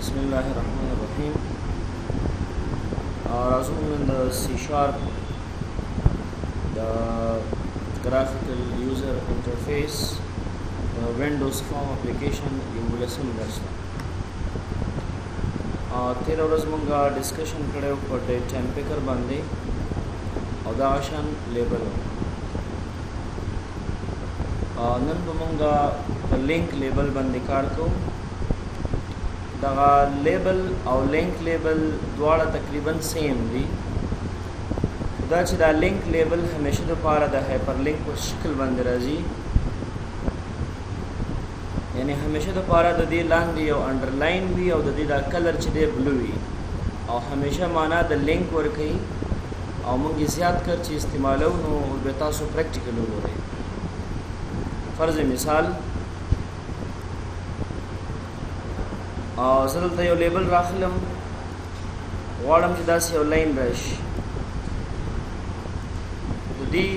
Bismillahirrahmanirrahim. Razum in the C Sharp, the graphical user interface, the Windows Form application emulation दर्शा. तेरा रोज मंगा डिस्कशन करे ऊपर डे टेम्पेकर बंदे अदाशन लेबल नन बमंगा लिंक लेबल बंदे कार को दगा लेबल और लिंक लेबल द्वारा तकरीबन सेम दी दा چې دا लिंक लेबल हमेशा د پاره د हाइपर लिंक په شکل باندې راځي یعنی हमेशा د پاره د دې لاندې یو انډرلاین وی او د دې دا کلر چې دی بلو وی او हमेशा معنا د لینک ور کوي او موږ زیات کر چې استعمالو نو به تاسو پریکټیکل وګورئ فرض مثال زه دلته یو لیبل راخلم غواړم چې داسې یو لاین راشي د دې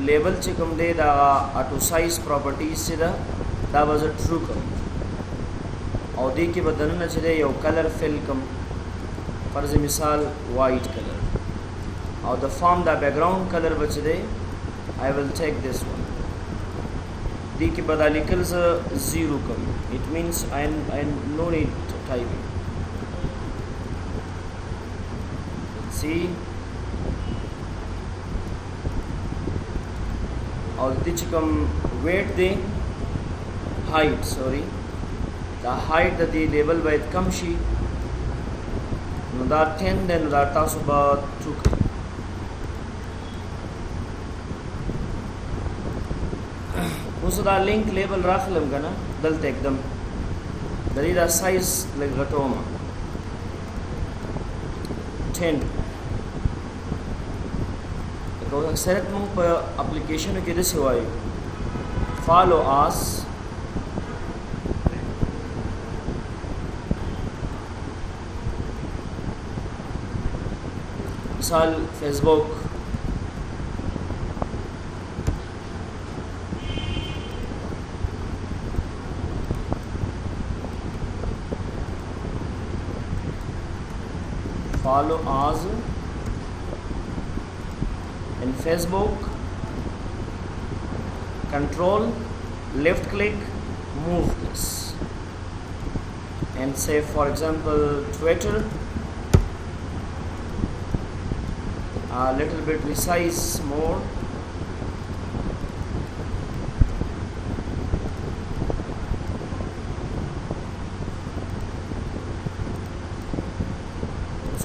لیبل چې کوم دی دا اټو سایز پراپرټیز چې ده دا به زه ټرو کوم او دې کې به دننه چې دی یو کلر فل کوم فرض مثال وایټ کلر او د فارم دا بیکګراوند کلر به چې دی I will take this one D ki badalikal za 0 come. It means I no need typing. See, और दिच कम weight the height. Sorry, the height that the label by it come she. No that 10 then that tasu ba 2. اوس دا لینک لیبل راخلم کنه دلته एकदम د دې دا سایز لږ غټوم 10 دا اکثریت موږ په اپلیکیشنو کې د سوای فالو اس مثال فیسبوک follow us in Facebook, control left click move this and say for example Twitter, a little bit resize more,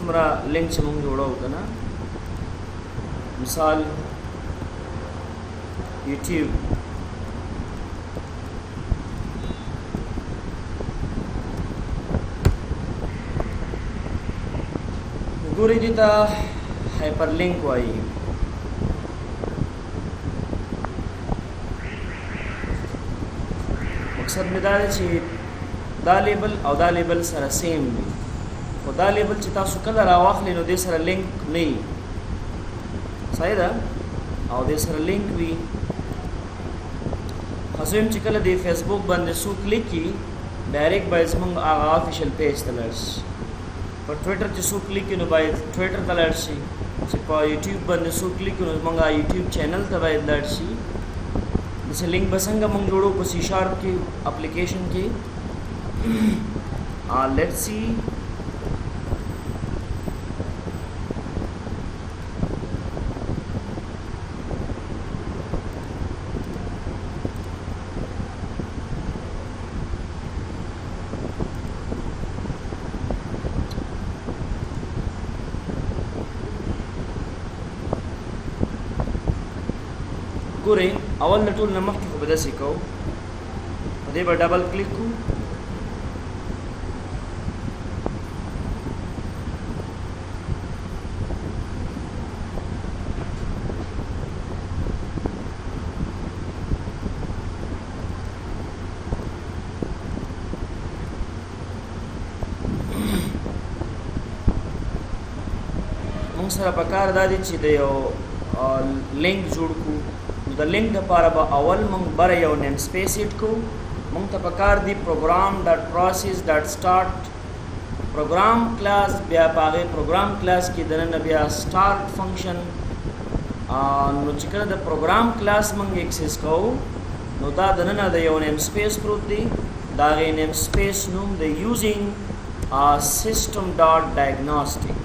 हमारा लिंक से मुझे जोड़ा होगा ना मिसाल YouTube गुरी दिता hyper link Y मकसद में दा दा लेबल और दा लेबल सारा सेम भी دا لیبل چې تاسو کله راواخلئ نو دې سره لینک نه وي صحیح ده او دې سره لینک وي خاصوم چې کله دې فیسبوک باندې سو کلیک کی ډایرکټ به زموږ هغه افیشل پیج ته لاړ شي په ټویټر چې سو کلیک نو باید ټویټر ته لاړ شي چې په یوټیوب باندې سو کلیک نو زموږ یوټیوب چینل ته باید لاړ شي دغه لینک به څنګه موږ جوړو په سی شارپ کې اپلیکیشن کې لیټس سی ګورئ اول د ټول نه مخکې خو به داسې کوو په دې به ډبل کلیک کوو موږ سره پکار دا دي چې د یو لینک جوړ کړو د لینک لپاره به اول موږ بره یو نیم سپیس هیټ کوو موږ ته پکار دی program.process.start program class بیا پاغه program class کې دنه بیا start function نو چې کله د پروګرام کلاس مونږ اکسس کوو نو دا دنه د یو نیم سپیس پروت دی دا غي نیم سپیس نوم د یوزینګ system.diagnostic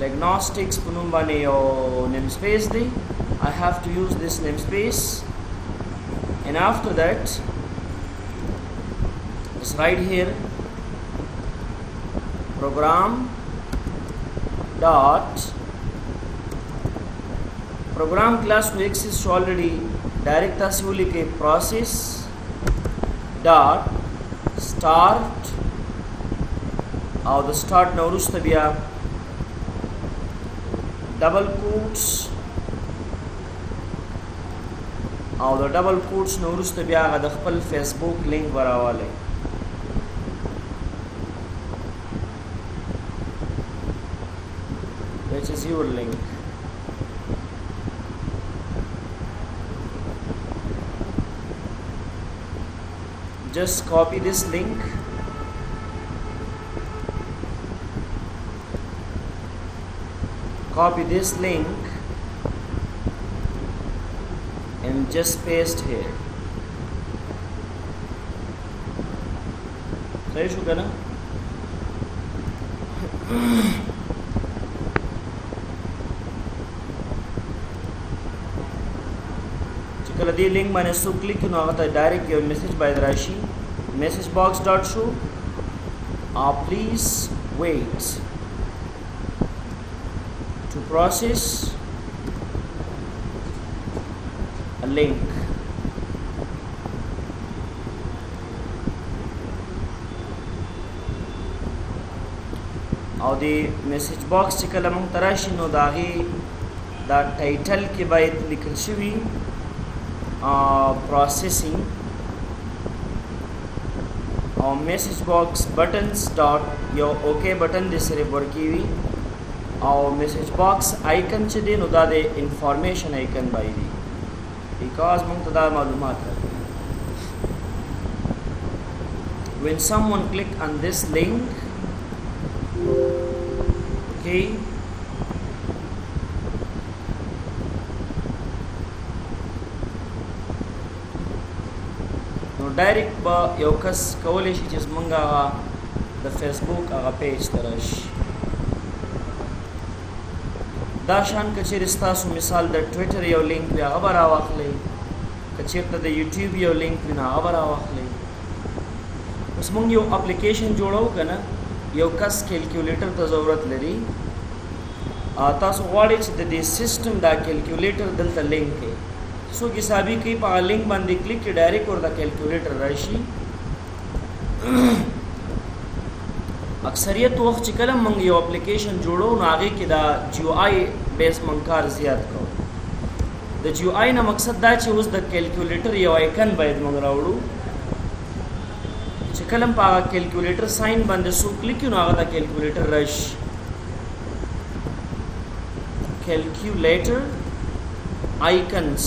diagnostics په نوم باندې یو نیم سپیس دی I have to use this namespace and after that just write here program class to exists already direct assembly ke process dot start or the start now rusta bia double quotes او د ډبل کوټس نو وروسته بیا هغه د خپل فیسبوک لینک براواله which is your link just copy this link and just paste here صحیح شو کنه چې کله دې لینک باندې سو کلیک نو هغه ته ډایرکټ یو میسج باید راشي message box dot show please wait to process a link او دی میسج باکس چې کله مونږ تراشي نو داغي دا ټایټل کې باید لیکل شوی پروسیسینګ او میسج باکس بٹنز ډاٹ یو اوکے بٹن د سره ورکی وی او میسج باکس آیکن چې دی نو دا د انفارمیشن آیکن باندې دی because مونږ ته دا معلومات راکړي when someone click on this link okay نو ډایرکټ با یو کس کولای شي چې مونږه د فیسبوک هغه پیج ترش دا شان کچیر ستاسو مثال د ټوئیټر یو لینک بیا خبر راوخلې کچیرته د یوټیوب یو لینک بیا خبر راوخلې اوس مونږ یو اپلیکیشن جوړو کنه یو کس کیلکولیټر ته ضرورت لري تاسو غواړئ چې د دې سیستم دا کیلکولیټر دلته لینک کې سو کې حسابي کوي په لینک باندې کلیک کې ډایرکټ ورته کیلکولیټر راشي اکثریت وخت چې کله مونږ یو اپلیکیشن جوړو نو هغه کې دا جی او آی بیس مونږ کار زیات کوو د جی او آی نه مقصد دا چې اوس د کیلکولیټر یو آیکن باید مونږ راوړو چې کله په کیلکولیټر ساين باندې سو کلیک نو هغه د کیلکولیټر راشي کیلکولیټر آیکنز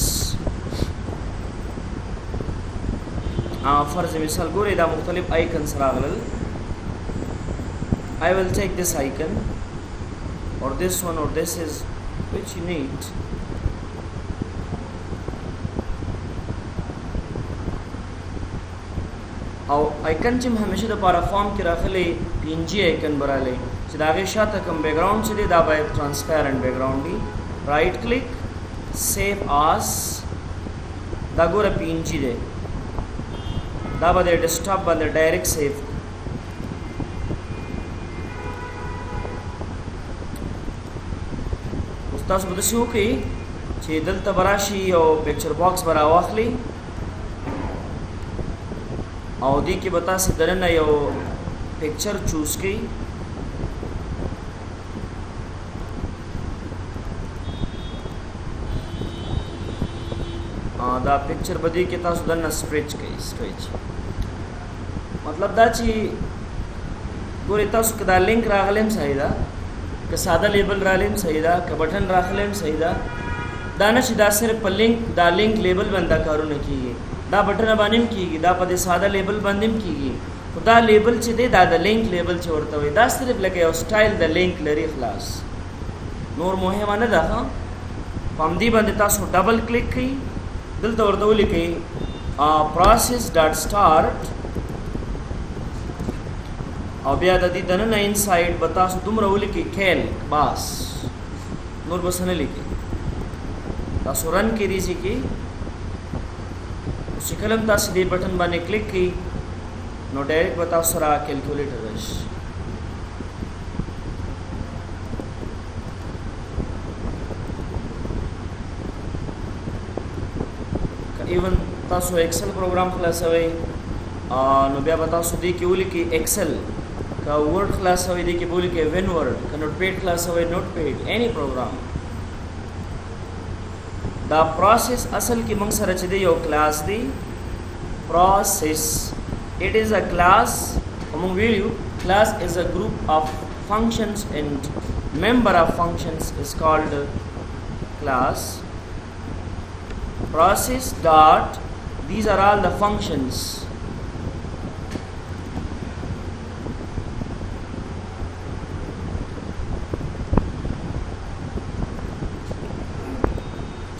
فرض مثال ګورئ دا مختلف آیکنز راغلل I will take this icon or this one or this is which you need او icon چې همیشه د پارا فارم کې راغلي png icon براله چې دا غي شاته کوم بیک گراوند چې دا باید ترانسپیرنٹ بیک گراوند دی رائٹ کلیک save as دا ګوره png دی دا به ډیسکټاپ باندې ډایرکټ سیو تاسو به څه وکړئ چې دلته براشي او پکچر باکس برا واخلي او دې کې به تاسو درنه یو پکچر چوز کړئ دا پکچر بدی کې تاسو دنه سټریچ کړئ سټریچ مطلب دا چې ګورې تاسو کدا لینک راغلم صحیح ده که ساده لیبل رالم صحیح ده که بٹن راخلم صحیح ده دا نشي دا صرف په لینک دا لینک لیبل باندې کارونه کیږي دا بٹن باندې کیږي دا په ساده لیبل باندې کیږي دا لیبل چې دی دا د لینک لیبل چې ورته وي دا صرف لکه یو سټایل د لینک لري خلاص نور مهمه نه ده ها په همدې باندې تاسو ډبل کلیک کړئ دلته ورته ولیکئ process.start او بیا د دې دننه انسایډ به تاسو دومره ولیکئ کیلک بس نور بس نه لیکئ تاسو رن کې دیږي کې چې کلم تاسو دې بٹن باندې کلیک کړئ نو ډایرکټ به تاسو سره کیلکولیټر راشي ایون تاسو ایکسل پروګرام خلاصوي نو بیا به تاسو دې کې ولیکئ ایکسل کا ورډ خلاصوي دې کې ولیکئ وین ورډ کا نوٹ پیډ خلاصوي نوٹ پیډ اني پروګرام دا پروسس اصل کې موږ سره چې دی یو کلاس دی پروسس it is a class among you class is a group of functions and member of functions is called class process dot these are all the functions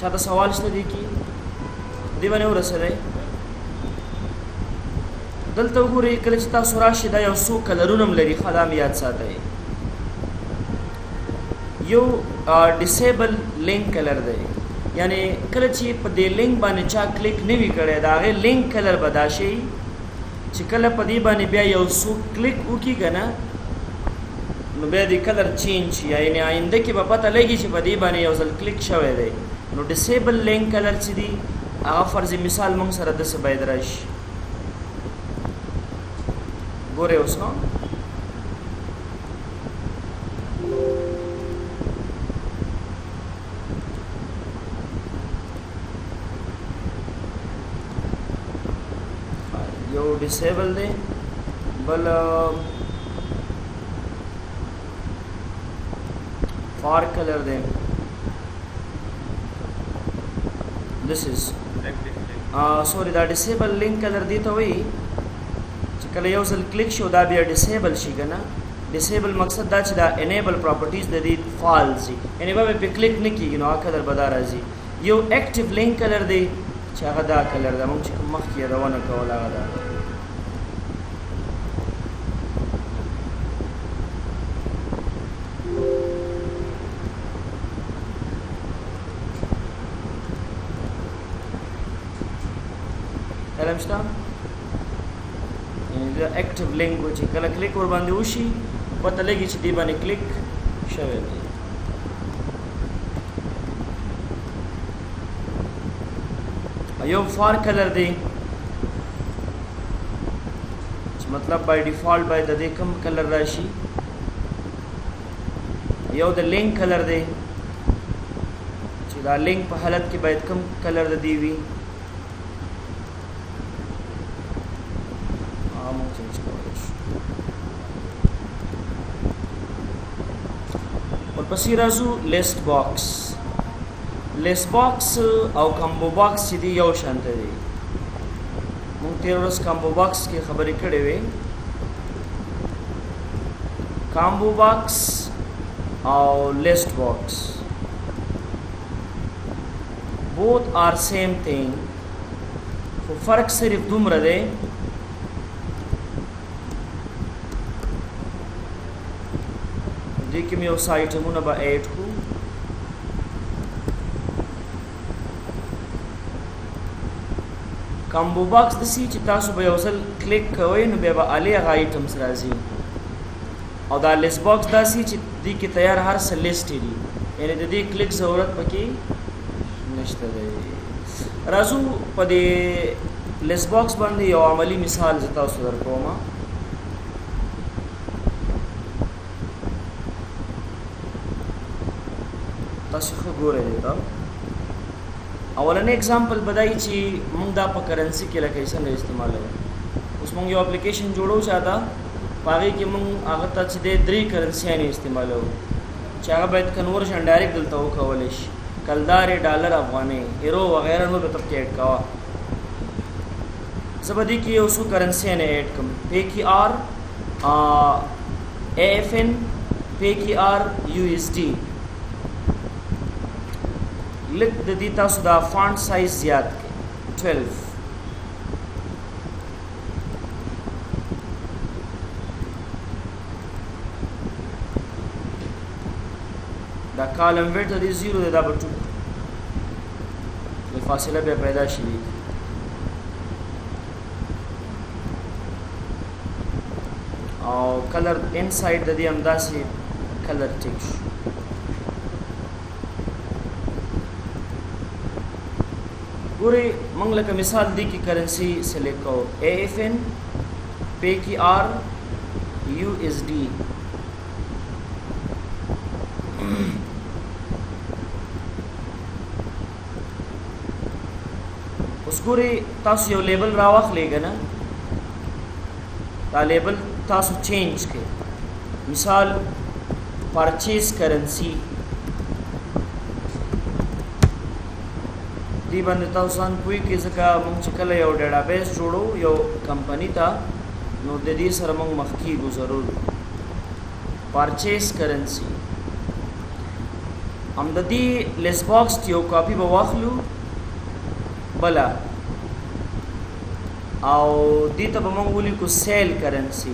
چاته سوال شته دي کی دی باندې ورسره دلته وګورئ کله چې تاسو راشي دا یو څو کلرونه لري خدام یاد ساتئ یو ډیسیبل لینک کلر دی یعنی کله چې په دې لینک باندې چا کلیک نه وی کړی دا غي لینک کلر بداشي چې کله په دې باندې بیا یو څو کلیک وکي کنه نو بیا دې کلر چینج یعنی آینده کې به پته لګي چې په دې باندې یو ځل کلیک شوی دی نو ډیسیبل لینک کلر چې دی هغه فرض مثال موږ سره د څه باید راشي ګوره اوس نو یو ډیسیبل دی بل فار کلر دی this is sorry دا ډیسیبل لینک کلر دی ته وی کله یو ځل کلیک شو دا بیا ډیسیبل شي کنه ډیسیبل مقصد دا چې دا انیبل پراپرټیز د دې فالز یعنی به په کلیک نه کیږي نو کلر بدل راځي یو اکټیو لینک کلر دی چې هغه دا کلر دا موږ چې مخ کې روانه کول هغه دا کلم شته the active link چې کله کلیک ور باندې وشي پته لګي چې دی باندې کلیک شوی دی یو فار کلر دی چې مطلب بای ډیفالت بای د دې کم کلر راشي یو د لینک کلر دی چې دا لینک په حالت کې باید کم کلر د دی وي پسې راځو لیست باکس او کمبو باکس چې دی یو شان دی مونږ تیر ورځ کمبو باکس کې خبرې کړې وې کمبو باکس او لیست باکس both are same thing خو فرق صرف دومره دی دې کې مې یو سایټمونه به ایډ کو کمبو باکس د سی چې تاسو به یو ځل کلیک کوئ نو بیا به الی هغه آیټمز راځي او دا لیست باکس دا سی چې دې کې تیار هر څه لیست دی یعنی د دې کلیک ضرورت پکې نشته دی راځو په دې لیست باکس باندې یو عملی مثال زه تاسو درکوم تاسو خو ګورئ دا اولنې اگزامپل بدای چې موږ دا په کرنسی کې لکه څنګه استعمالوو اوس موږ یو اپلیکیشن جوړو چاته پاره کې موږ هغه ته چې د درې کرنسیانې استعمالوو چې هغه باید کنورژن ډایرکټ دلته وکولای شي کلدار ډالر افغاني یورو وغیرہ نو به تب کې اډ کاوه زبدي کې یو څو کرنسي نه اډ کوم PKR AFN PKR USD لږ د دې تاسو دا فونټ سایز زیات کړئ 12 دا کالم ویډ د 0 دا به 2 د فاصله به پیدا شي او کلر انساید د دې همداسې کلر ټیک شو ګورئ موږ لکه مثال دی کې کرنسي سلیکټ کوو AFN PKR USD اوس ګورئ تاسو یو لیبل راواخلئ که نه دا لیبل تاسو چینج کړئ مثال پرچیز کرنسی دی باندې تاسو ان پوي کې ځکه موږ چې کله یو ډیټابیس جوړو یو کمپنی ته نو د دې سره موږ مخ کېږو ضرور پرچیز کرنسی هم د دې لیست باکس یو کاپی به واخلو بله او دې ته به موږ ولیکو سیل کرنسی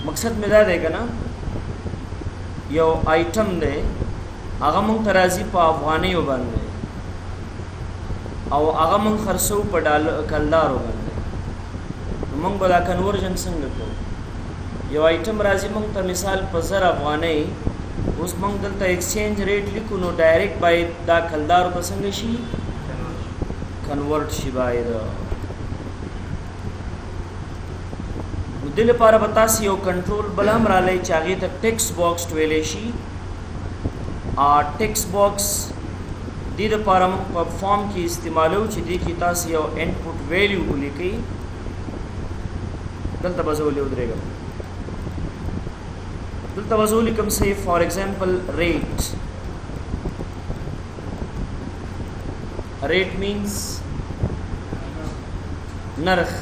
مقصد مې دا دی که نه یو آیټم دی هغه موږ ته راځي په افغانیو باندې او هغه موږ خرڅو په کلدارو باندې نو موږ به دا کنورژن څنګه کوو یو آیټم راځي موږ ته مثال په 1000 افغانۍ اوس موږ دلته ایکسچینج ریټ لیکو نو ډایرکټ باید دا کلدارو ته څنګه شي کنورټ شي باید دې لپاره به تاسو یو کنټرول بل هم رالی چې هغې ته ټیکسټ باکس ویلی شي ټیکسټ باکس دې دپاره موږ په فارم کې استعمالو چې دې کې تاسو یو انپوټ ویلیو ولیکئ دلته به زه ودرېږم دلته به زه ولیکم say for example rate means نرخ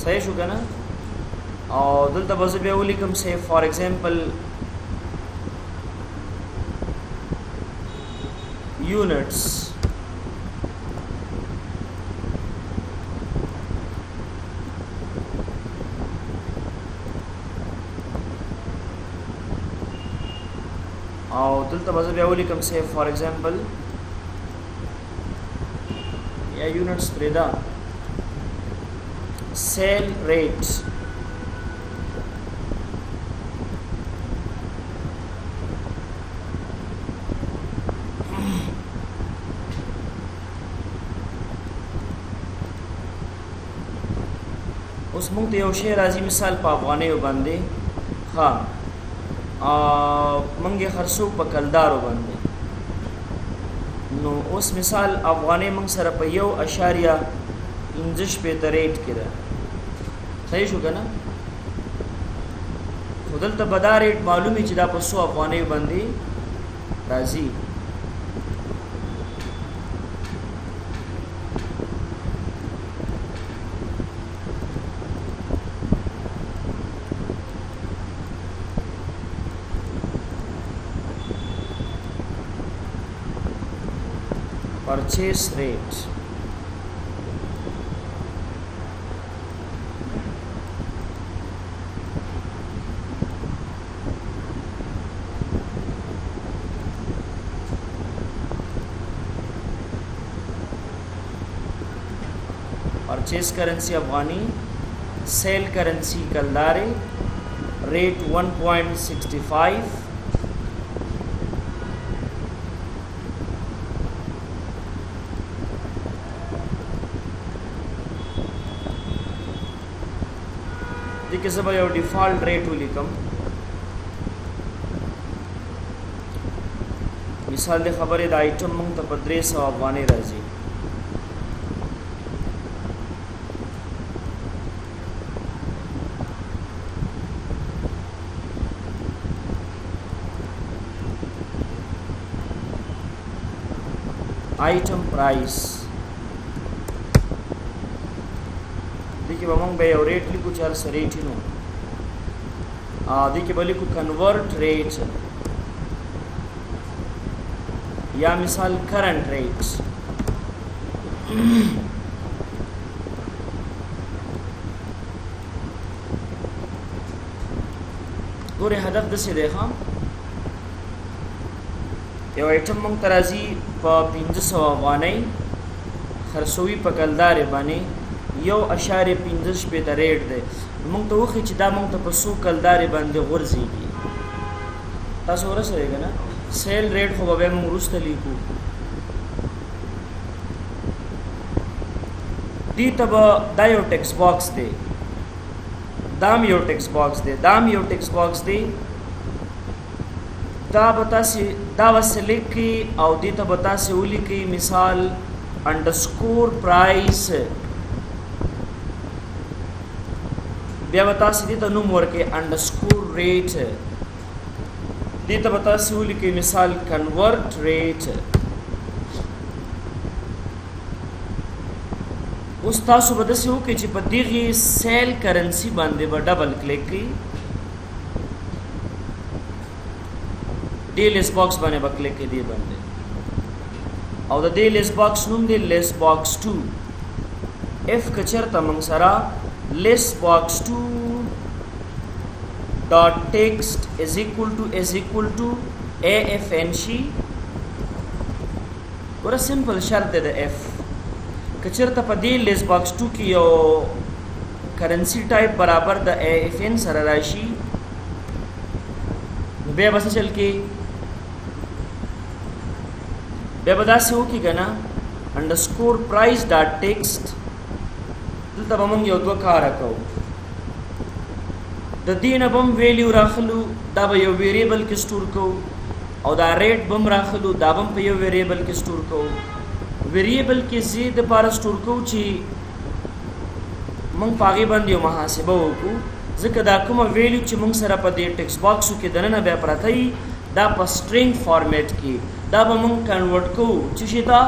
صحیح شو که نه او دلته به زه بیا ولیکم say for example units او دلته به زه بیا ولیکم say for example یا units پرېږده sale rate اوس موږ ته یو شی راځي مثال په افغانیو باندې ښه موږ یې خرڅو په کلدارو باندې نو اوس مثال افغانۍ موږ سره په 1.15 ریټ کې ده صحیح شو که نه خو دلته به دا ریټ معلومي چې دا په 100 افغانیو باندې راځي purchase rate purchase currency Afghani sale currency Kaldare rate 1.65 देखिए सब यो default rate वलिकम मिसाल दे खबर the item मंग त 300 अफगानी राजी item price देखिए बमंग बे और रेट लिखो चार रेट ही नो देखिए बोले को कन्वर्ट रेट या मिसाल करंट रेट गोरे हदफ दसे देखा यो आइटम मंग तराजी पा 1500 अफगानी खरसोई पे कलदार बानी यो अशारे 15 पे रेट दे मंग तो वखी ची दा मंग तो पसू कलदार बांधे गुर्जी की तासो रस रहेगा ना सेल रेट हो बबे मंग रुस्त लिखू दी तब दा यो टेक्स्ट बॉक्स दे दाम यो टेक्स्ट बॉक्स दे दा बता से दा वसे लिखी और दी तो बता से उली की मिसाल अंडरस्कोर प्राइस बिया बता से दी तो नूमर के अंडरस्कोर रेट दी तो बता से उली की मिसाल कन्वर्ट रेट उस तासु बता से हो कि ची पदीगी सेल करेंसी बांधे बा डबल क्लिक की डी लिस्ट बॉक्स बने बा क्लिक के दिए बंदे और द डी लिस्ट बॉक्स नूम दे लिस्ट बॉक्स 2 एफ कचर तमंग सरा list box 2 dot text is equal to AFNC और सिंपल शर्त है एफ कचर तपदी लिस्ट बॉक्स 2 की यो करेंसी टाइप बराबर द AFN सरा राशि बे बस चल के बेबदा से हो की गना अंडरस्कोर प्राइस डॉट टेक्स्ट तब हम यो दो कार रखो द दिन बम वैल्यू रखलू दब यो वेरिएबल के स्टोर को और द रेट बम रखलू दबम पे यो वेरिएबल के स्टोर को वेरिएबल के ज़ीद पार स्टोर को ची मंग पागे बंदियो महासिबो को ज़िक्र दा कुमा वैल्यू ची मंग सरा पदे टेक्स्ट बॉक्स के दनना बे प्रथई दा पर स्ट्रिंग फॉर्मेट की दा बमंग कन्वर्ट को चिशिता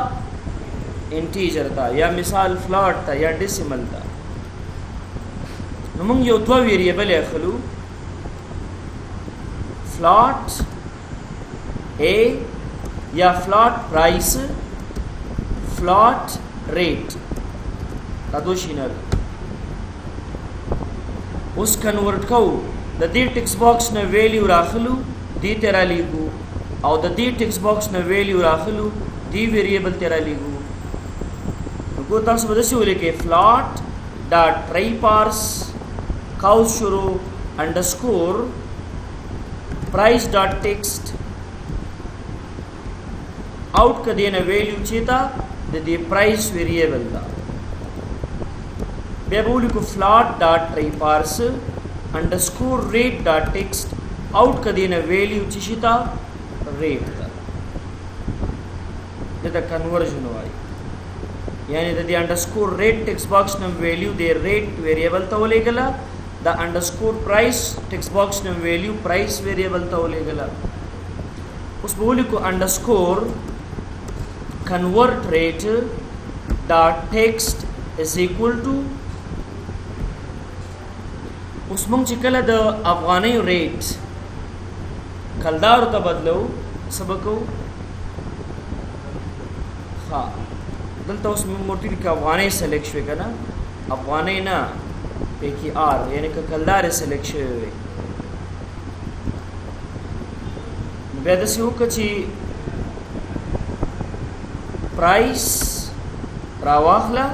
इंटीजर था या मिसाल फ्लॉट था या डेसिमल था नमंग यो दो वेरिएबल है खलू फ्लॉट ए या फ्लॉट प्राइस फ्लॉट रेट तादोशिनर उस कन्वर्ट को द दी टेक्स्ट बॉक्स ने वैल्यू राखलू दी तेरा लिखू और द दी टेक्स्ट बॉक्स ने वैल्यू राखलू दी वेरिएबल तेरा लिखू को तास बदसी हो लेके फ्लॉट डॉट ट्राई पार्स काउस शुरू underscore price dot text out का देना वैल्यू चेता दी प्राइस वेरिएबल था बेबूली को float dot try parse underscore rate dot text out का देना वैल्यू चिशिता रेट था ये कन्वर्जन हुआ यानी दी अंडरस्कोर रेट टेक्स्ट बॉक्स ने वैल्यू दे रेट वेरिएबल तो ले गला द अंडरस्कोर प्राइस टेक्स्ट बॉक्स ने वैल्यू प्राइस वेरिएबल तो ले गला उस बोली को underscore convert rate dot text is equal to उस मंग चिकला द अफगानी रेट कलदार तो बदलो सबको हाँ दलता उसमें मोटी का अफगानी सेलेक्शन का ना अफगानी ना पेकी आर यानी का कलदार सेलेक्शन हुए बेदसी हो कची प्राइस रावाखला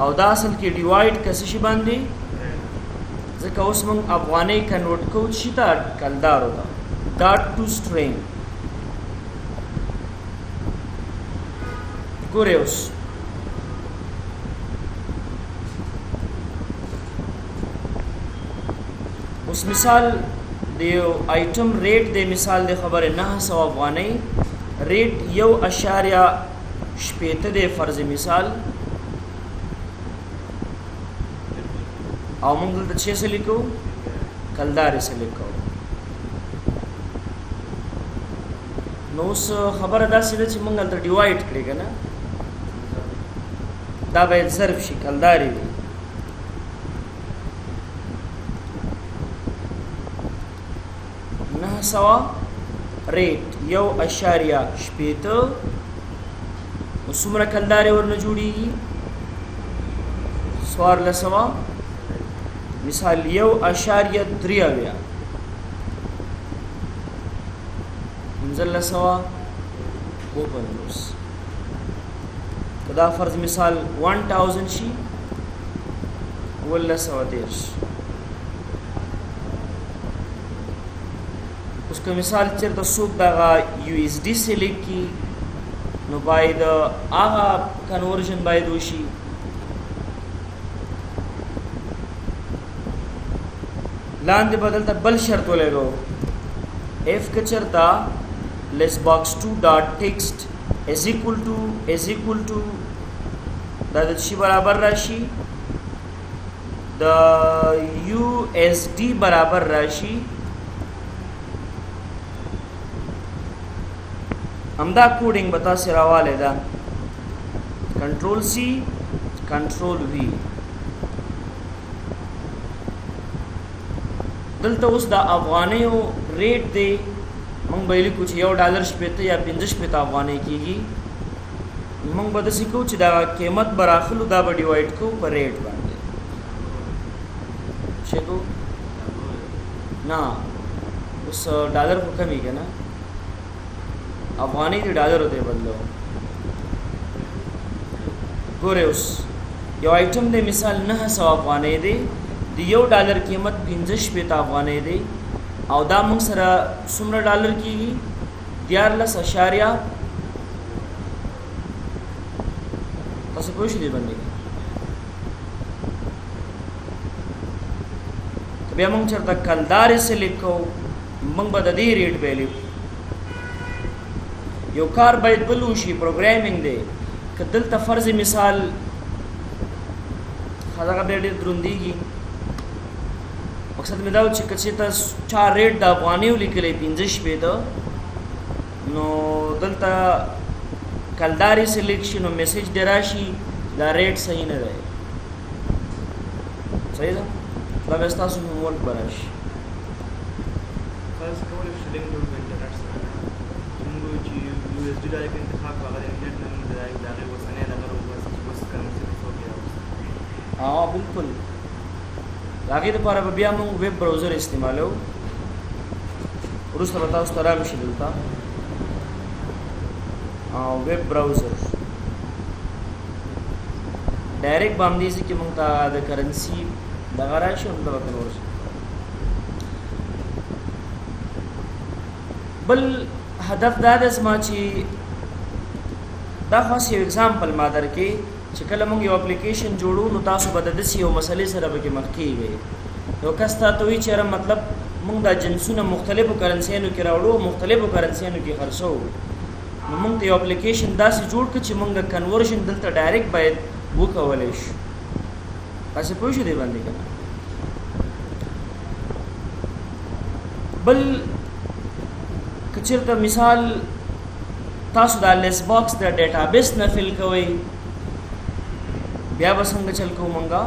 और दासल की डिवाइड कसी बांधी जका उसमें अफगानी कन्वर्ट को चिता कलदार होता डॉट टू स्ट्रिंग गोरेउस उस मिसाल दे आइटम रेट दे मिसाल दे खबर 900 अफगानी रेट यो अशारिया शपेत दे फर्ज मिसाल और मंगल अच्छे से लिखो कलदार से लिखो نو اوس خبره داسې ده چې موږ هلته ډیوایډ کړې که نه دا باید ظرف شي کلدارې وي نه سوه ریټ 1.8 نو څومره کلدارې ورنه جوړېږي 1400 مثال 1.3 1550 کدا فرض مثال 1000 شي 1210 اوس که مثال چېرته څوک دغه USD سلیکټ کړي نو باید هغه کنورژن باید وشي لاندې بدل ته بل شرط ولګو if که چېرته listbox2.text is equal to دا د شي برابر راشي د USD برابر راشي همدا کوډینګ به تاسې راوالی ده کنټرول C کنټرول V دلته اوس د افغانیو ریټ دی مونږ به یې لیکو چې $1 یا 15 افغانۍ کېږي مونږ به داسې کوو چې دا قیمت به راخلو دا به ډیوایډ کوو په ریټ باندې څه کوو نه اوس ډالر خو کمې که نه افغانۍ د ډالرو ته یې بدلو ګورئ اوس یو آیټم دی مثال 900 افغانۍ دی د $1 قیمت 15 افغانۍ دی او دا موږ سره څومره ډالر کېږي 14.8 تاسو پوه شئ دې باندې که بیا موږ چېرته کلدارې سلیکټ کوو موږ به د دې ریټ به لیکو یو کار باید بل وشي پروګرامینګ دی که دلته فرض مثال هغه بیا ډېر دروندېږي مقصد مې دا و چې که چېرته چا ریټ د افغانیو لیکلی 15 نو دلته کلدارې سلیکټ شي نو میسیج دې راشي دا ریټ صحیح نه دی صحیح ده دا بیا ستاسو هومورک به راشي فرض کولی شو لینک جوړ کړو انټرنیټ سره موږ چې USD ډایرکټ انتخاب کړو هغه انټرنیټ نه موږ د هغې اوسنۍ دغه اوس کرنسي په څو کې بالکل د هغې دپاره به بیا موږ ویب براوزر استعمالو وروسته به تاسو ته راشي دلته ویب براوزر ډایرکټ به همدې ځای کې موږ ته د کرنسي دغه راشي همدا به کنورژن بل هدف دا ده زما چې دا خاص یو اگزامپل ما درکې چې کله موږ یو اپلیکیشن جوړو نو تاسو به د داسې یو مسلې سره پکې مخ کېږئ یو کس تا ته وایي چې یاره مطلب موږ دا جنسونه مختلفو کرنسیانو کې راوړو مختلفو کرنسیانو کې خرڅوو نو موږ ته یو اپلیکیشن داسې جوړ کړو چې موږ کنورژن دلته ډایرکټ باید وکولی شو تاسې پوه شو دې باندې که نه بل که چېرته مثال تاسو دا لیست باکس د ډیټابیس نه فل کوئ بیا به څنګه چل کوو مونږه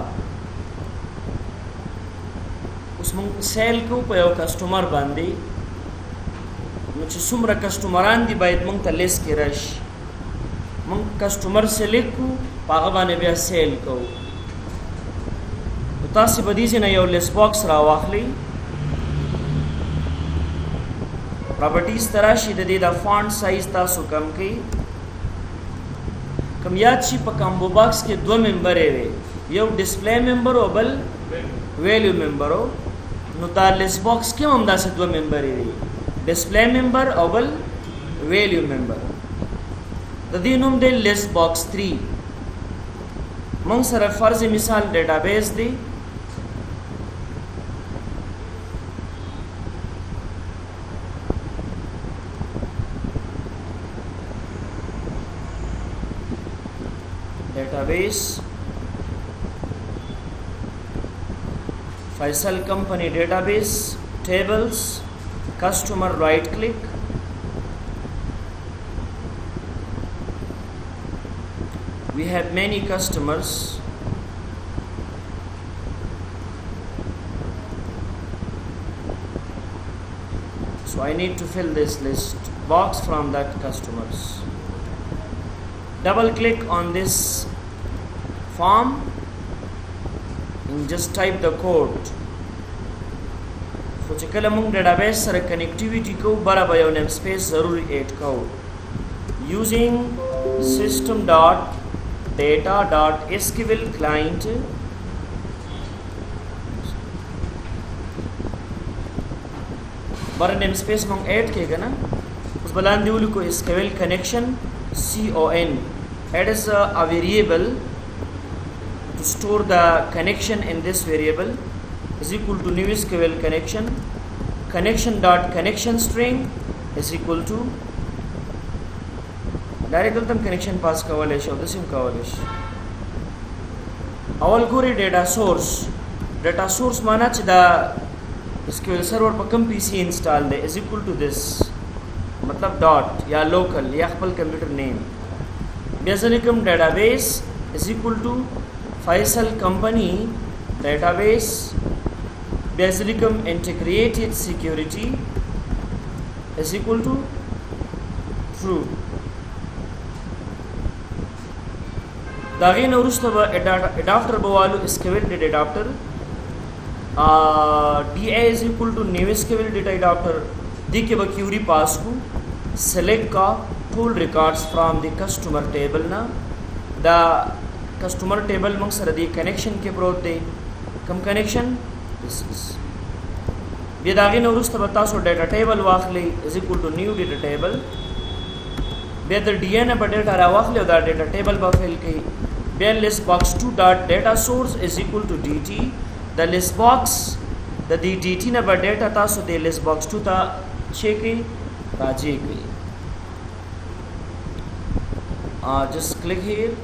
اوس مونږ سیل کوو په یو کسټمر باندې نو چې څومره کسټمران دي باید مونږ ته لیست کې راشي مونږ کسټمر سلیکټ کوو په هغه باندې بیا سیل کوو نو تاسې به دې ځای نه یو لیست باکس راواخلئ پراپرټیز ته راشي د دې د فانټ سایز تاسو کم کړئ کم یاد شي په کامبو باکس کې 2 ممبرې وي یو ډسپلی ممبر او بل ویلیو ممبر نو دا لیست باکس کې هم داسې 2 ممبرې وي ډسپلی ممبر او بل ویلیو ممبر د دې نوم دی لیست باکس 3 موږ سره فرض مثال ډیټابیس دی database Faisal company database tables customer right click we have many customers so I need to fill this list box from that customers. Double click on this form and just type the code. So چې کله موږ database سره connectivity کوو برابر یو name space ضروري add کوو using system.data.sql client برابر name space موږ add کېږي نه اوس بلاندې ولیکو SQL connection con add as a variable to store the connection in this variable is equal to new SQL connection dot connection string is equal to direct them connection pass kawale show the sim kawale awal gori data source mana ch da SQL server pa kam PC install de is equal to this matlab dot ya local ya khapal computer name basically database is equal to Faisal company database Basilicum integrated security is equal to true. Dagin urusta ba adapter bawalu SQL data adapter DA is equal to new SQL data adapter dike ba query pass ku select ka tool records from the customer table na the customer table mang sara the connection ke prot de kam connection this is bia dagin urusta ba taso data table wakhli is equal to new data table bia the dna ba data ra wakhli da data table ba fill ki bia list box 2 dot data source is equal to dt the list box the dt na ba data taso the list box 2 ta cheki raji ki just click here.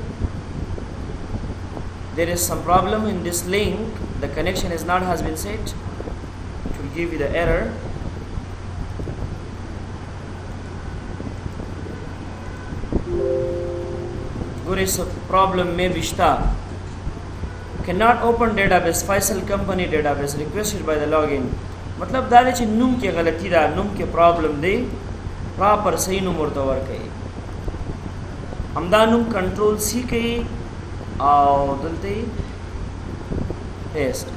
There is some problem in this link. The connection is not has been set. It will give you the error. There is a problem may vishta. Cannot open database Faisal company database requested by the login. मतलब दाले ची नूम के गलती दा नूम के problem दे proper सही नूम उर्ता वर कही हमदा नूम control C कही आओ दलते paste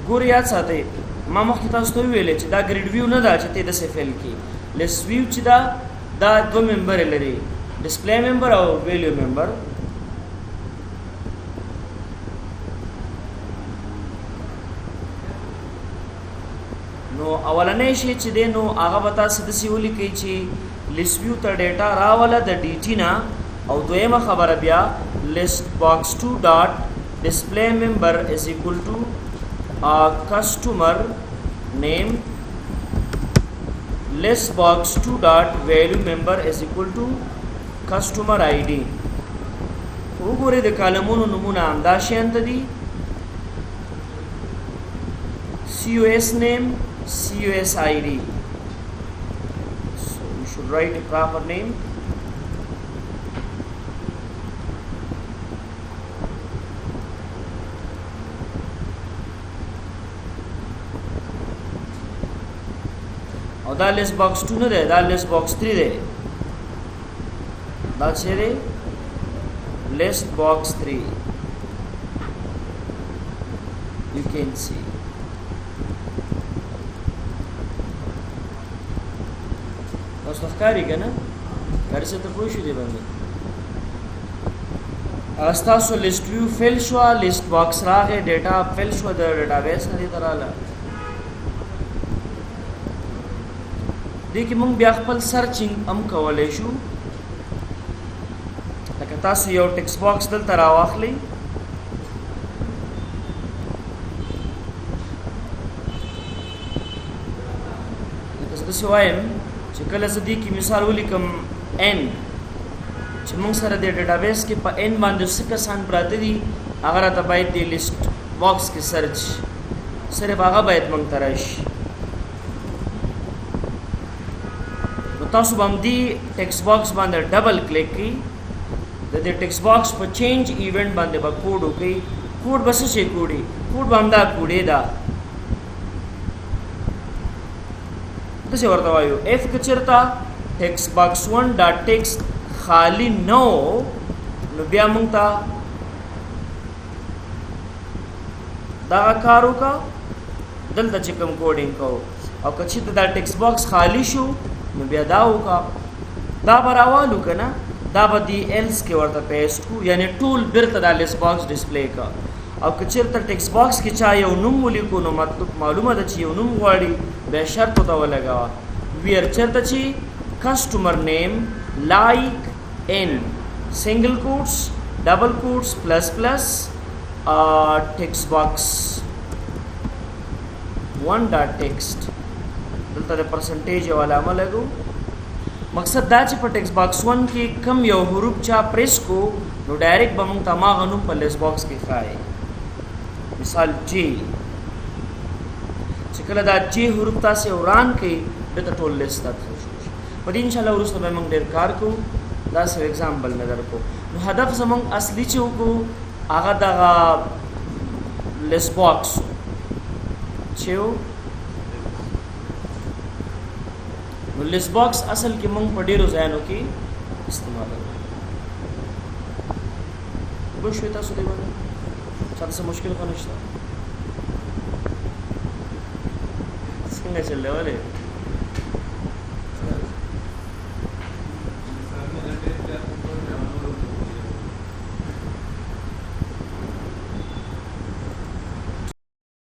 ګور یاد ساتئ ما مخکې تاسو ته ویلې چې دا ګریډ ویو نه دا چې ته د سفل کې لیست ویو چې دا دو ممبر لري ډسپلی ممبر او ویلیو ممبر نو اولنې شی چې دی نو هغه به تاسو داسې ولیکئ چې لیست ویو ته ډیټا راوله د ډي ټي نه او دویمه خبره بیا لیست باکس 2 ډاټ ډسپلی ممبر از اکول ټو customer name list box 2 dot value member is equal to customer id وګوره د کالمونو نمونه انداشیان ته دي cus name cus id so you should write a proper name دا لیست باکس 2 نه ده دا لیست باکس 3 ده دا څه ده لیست باکس 3 you can see تاسو ښکاری کنه کار څه ته پوښی دی باندې تاسو لیست ویو فیل شو لیست باکس راغې ډیټا فیل شو د ډیټابیس نه دی تراله دیکھ مونږ بیا خپل سرچینګ هم کولای شو لکه تاسو یو ټیکس باکس دلته راواخلئ لکه زه داسې وایم چې کله زه دې کې مثال ولیکم n چې مونږ سره د ډیټابیس کې په n باندې څه کسان پراته دي هغه راته باید د لیست باکس کې سرچ صرف هغه باید مونږ ته راشي تاسو باندې ټیکس باکس باندې ډبل کلیک کی د دې ټیکس باکس په چینج ایونت باندې به کوډ وکي کوډ بس شي کوډي کوډ باندې کوډي دا څه ورته وایو اف کچرتا ټیکس باکس 1 ډاټ ټیکس خالی نو نو بیا مونږ ته دا کارو کا دلته چې کوم کوډینګ کو او کچې ته دا ټیکس باکس خالی شو نو بیا دا وکا دا براوالو کنه دا به دی ایلس کې ورته پیسټ کو یعنی ټول برته دا لیست باکس ډسپلی کا او کچې ته ټیکس باکس کې چا یو نوم ولیکو نو مطلب معلومه ده چې یو نوم غواړي به شرط ته ولګا ویر چرته چې کسٹمر نیم لایک ان single quotes double quotes plus plus text box 1 dot text دلته د پرسنټیج والا عمل لګو مقصد دا چې په ټیکس باکس 1 کې کم یو حروف چا پریس کو نو ډایرکټ به موږ تماغه نوم په لیست باکس کې ښایي مثال جی چې کله دا جی حروف تاسو وران کې د ټول لیست تاسو په دې ان شاء الله ورسته به موږ ډیر کار کوو دا سو एग्जांपल نظر کو نو هدف زمون اصلي چې وکړو هغه د لیست باکس چې نو لیست باکس اصل کې موږ په ډیرو ځایونو کې استعمال کوو به شوي تاسو دی باندې څه مشکل خو نشته څنګه چلولې